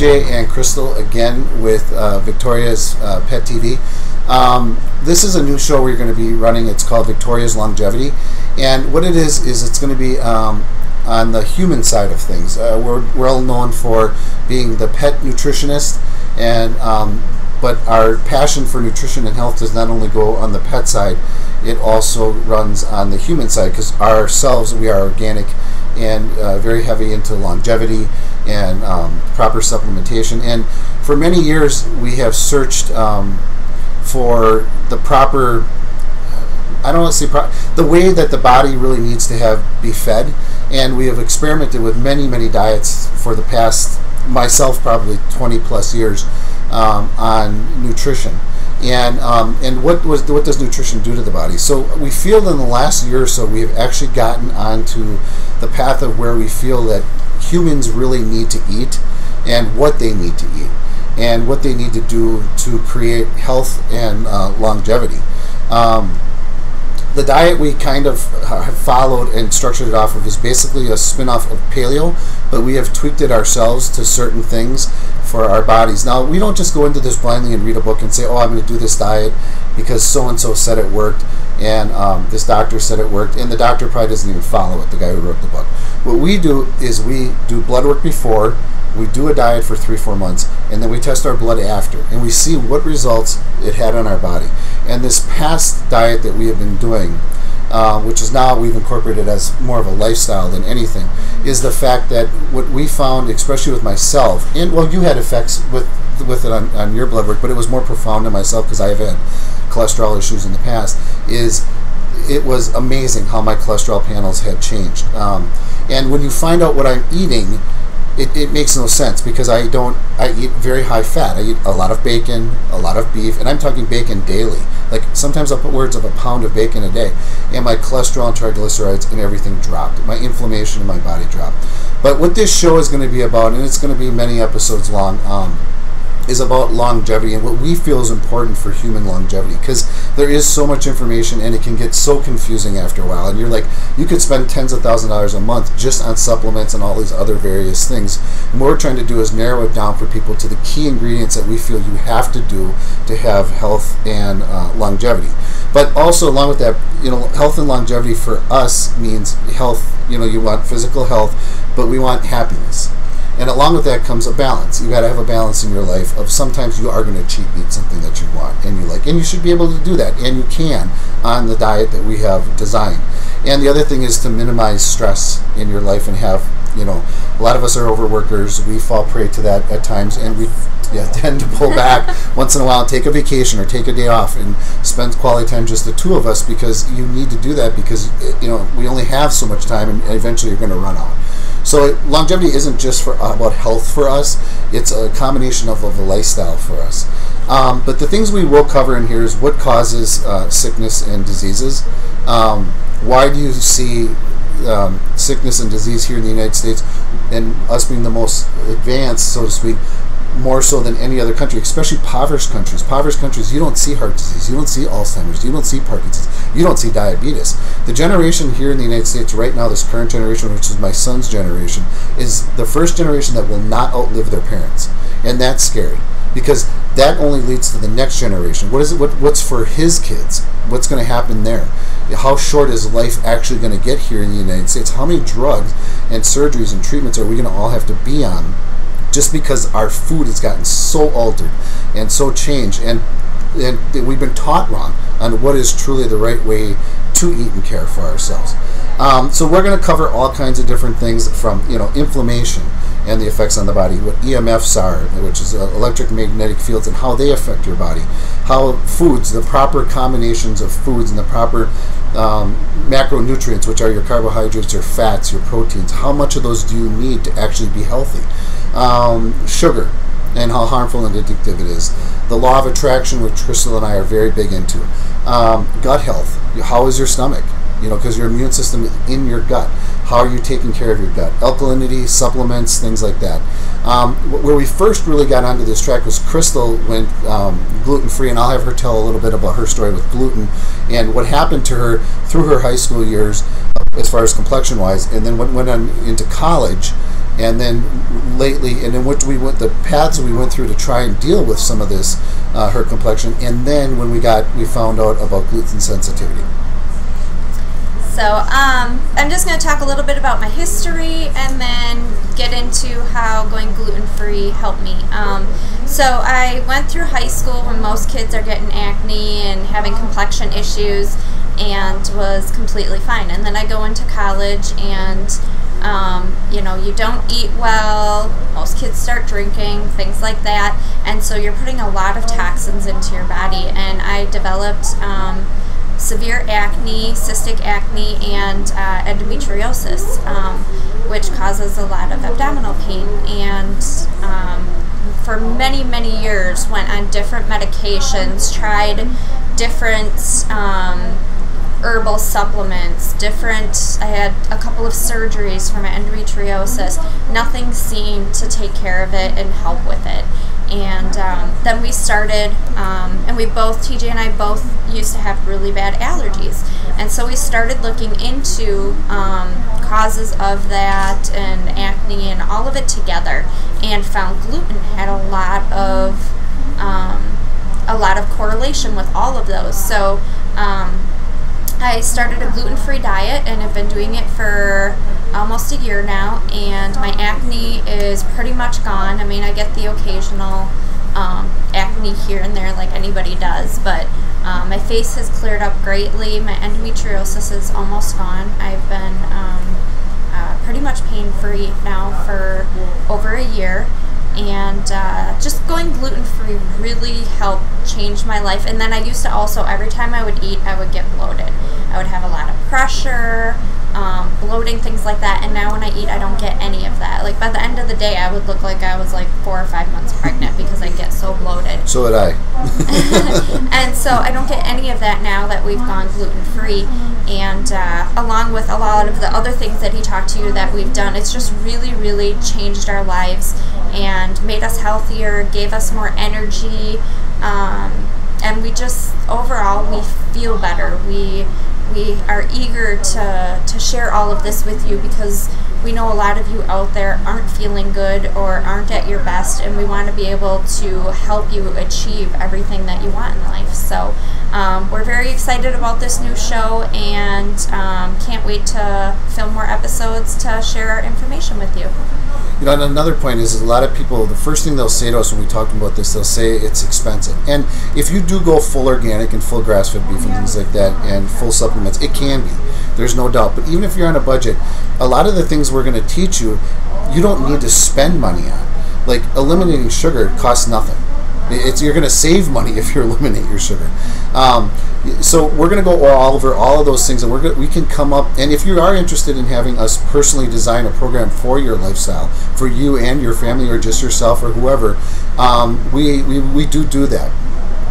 TJ and Crystal again with Victoria's Pet TV. This is a new show we're going to be running. It's called Victoria's Longevity, and what it is it's going to be on the human side of things. We're well known for being the pet nutritionist, and but our passion for nutrition and health does not only go on the pet side, it also runs on the human side, because ourselves, we are organic and very heavy into longevity and proper supplementation. And for many years we have searched for the proper, I don't want to say the way that the body really needs to be fed, and we have experimented with many diets for the past, myself probably 20 plus years, on nutrition. And what does nutrition do to the body? So we feel in the last year or so we have actually gotten onto the path of where we feel that humans really need to eat, and what they need to eat, and what they need to do to create health and longevity. The diet we kind of have followed and structured it off of is basically a spin-off of paleo, but we have tweaked it ourselves to certain things for our bodies. Now, we don't just go into this blindly and read a book and say, oh, I'm going to do this diet because so-and-so said it worked, and this doctor said it worked, and the doctor probably doesn't even follow it, the guy who wrote the book. What we do is we do blood work before, we do a diet for 3-4 months, and then we test our blood after, and we see what results it had on our body. And this past diet that we have been doing, which is now we've incorporated as more of a lifestyle than anything, is the fact that what we found, especially with myself, and well, you had effects with it on your blood work, but it was more profound in myself because I have had cholesterol issues in the past, is it was amazing how my cholesterol panels had changed. And when you find out what I'm eating, it makes no sense, because I eat very high fat. I eat a lot of bacon, a lot of beef, and I'm talking bacon daily. Like sometimes I'll put words of a pound of bacon a day, and my cholesterol and triglycerides and everything dropped. My inflammation in my body dropped. But what this show is going to be about, and it's going to be many episodes long, is about longevity and what we feel is important for human longevity, because there is so much information and it can get so confusing after a while, and you're like, you could spend tens of thousands of dollars a month just on supplements and all these other various things. And what we're trying to do is narrow it down for people to the key ingredients that we feel you have to do to have health and longevity. But also along with that, health and longevity for us means health. You want physical health, but we want happiness. And along with that comes a balance. You got to have a balance in your life of sometimes you are going to cheat eat something that you want and you like, and you should be able to do that, and you can on the diet that we have designed. And the other thing is to minimize stress in your life and have, a lot of us are overworkers. We fall prey to that at times, and we tend to pull back once in a while and take a vacation or take a day off and spend quality time just the two of us, because you need to do that, because we only have so much time, and eventually you're going to run out. So longevity isn't just about health for us, it's a combination of a lifestyle for us. But the things we will cover in here is what causes sickness and diseases. Why do you see sickness and disease here in the United States, and us being the most advanced, so to speak, more so than any other country, especially impoverished countries. Impoverished countries, you don't see heart disease, you don't see Alzheimer's, you don't see Parkinson's, you don't see diabetes. The generation here in the United States right now, this current generation, which is my son's generation, is the first generation that will not outlive their parents. And that's scary, because that only leads to the next generation. What's for his kids? What's going to happen there? How short is life actually going to get here in the United States? How many drugs and surgeries and treatments are we going to all have to be on, just because our food has gotten so altered and so changed, and we've been taught wrong on what is truly the right way to eat and care for ourselves. So we're going to cover all kinds of different things, from inflammation and the effects on the body, what EMFs are, which is electromagnetic fields, and how they affect your body, how foods, the proper combinations of foods and the proper macronutrients, which are your carbohydrates, your fats, your proteins, how much of those do you need to actually be healthy, sugar, and how harmful and addictive it is, the law of attraction, which Crystal and I are very big into, gut health, how is your stomach, because your immune system is in your gut. How are you taking care of your gut? Alkalinity, supplements, things like that. Where we first really got onto this track was Crystal went gluten-free, and I'll have her tell a little bit about her story with gluten and what happened to her through her high school years as far as complexion-wise, and then went on into college. And then lately, and then what we went, the paths we went through to try and deal with some of this, her complexion, and then when we found out about gluten sensitivity. So I'm just going to talk a little bit about my history and then get into how going gluten-free helped me. So I went through high school when most kids are getting acne and having complexion issues, and was completely fine. And then I go into college and you know, you don't eat well, most kids start drinking, things like that, and so you're putting a lot of toxins into your body. And I developed severe acne, cystic acne, and endometriosis, which causes a lot of abdominal pain. And for many, many years went on different medications, tried different herbal supplements, I had a couple of surgeries for my endometriosis. Nothing seemed to take care of it and help with it. And then we started, and we both, TJ and I both used to have really bad allergies. And so we started looking into causes of that and acne and all of it together, and found gluten had a lot of correlation with all of those. So I started a gluten-free diet and have been doing it for almost a year now, and my acne is pretty much gone. I mean, I get the occasional acne here and there like anybody does, but my face has cleared up greatly. My endometriosis is almost gone. I've been pretty much pain-free now for over a year, and just going gluten-free really helped change my life. And then I used to also, every time I would eat, I would get bloated. I would have a lot of pressure, bloating, things like that, and now when I eat, I don't get any of that. Like, by the end of the day, I would look like I was like 4 or 5 months pregnant because I get so bloated. So would I. And so I don't get any of that now that we've gone gluten-free. And along with a lot of the other things that he talked to you that we've done, it's just really, really changed our lives and made us healthier, gave us more energy, and we just, overall, we feel better. We are eager to share all of this with you because we know a lot of you out there aren't feeling good or aren't at your best, and we want to be able to help you achieve everything that you want in life. So we're very excited about this new show, and can't wait to film more episodes to share our information with you. You know, and another point is a lot of people, the first thing they'll say to us when we talk about this, they'll say it's expensive. And if you do go full organic and full grass-fed beef and things like that, and full supplements, it can be. There's no doubt. But even if you're on a budget, a lot of the things we're going to teach you, you don't need to spend money on. Like, eliminating sugar costs nothing. You're going to save money if you eliminate your sugar. So we're going to go over all of those things, and we can come up, and if you are interested in having us personally design a program for your lifestyle, for you and your family, or just yourself or whoever, we do that.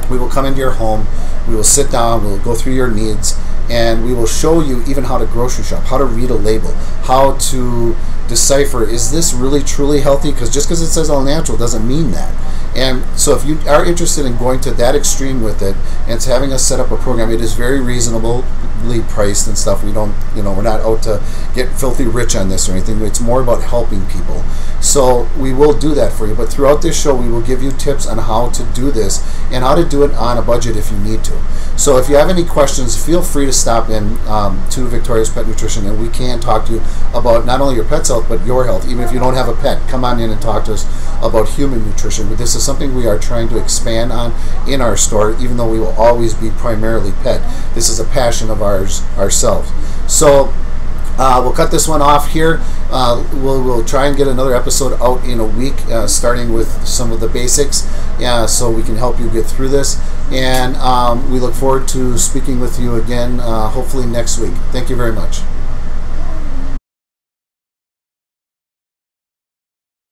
We will come into your home, we will sit down, we'll go through your needs, and we will show you even how to grocery shop, how to read a label, how to decipher, is this really truly healthy? Because just because it says all natural doesn't mean that. And so if you are interested in going to that extreme with it and it's having us set up a program, it is very reasonably priced and stuff. We don't, we're not out to get filthy rich on this or anything. It's more about helping people. So we will do that for you. But throughout this show, we will give you tips on how to do this and how to do it on a budget if you need to. So if you have any questions, feel free to stop in to Victoria's Pet Nutrition, and we can talk to you about not only your pet's health, but your health. Even if you don't have a pet, come on in and talk to us about human nutrition. But this is something we are trying to expand on in our store, even though we will always be primarily pet. This is a passion of ours ourselves. So we'll cut this one off here. We'll try and get another episode out in a week, starting with some of the basics, so we can help you get through this. And we look forward to speaking with you again, hopefully next week. Thank you very much.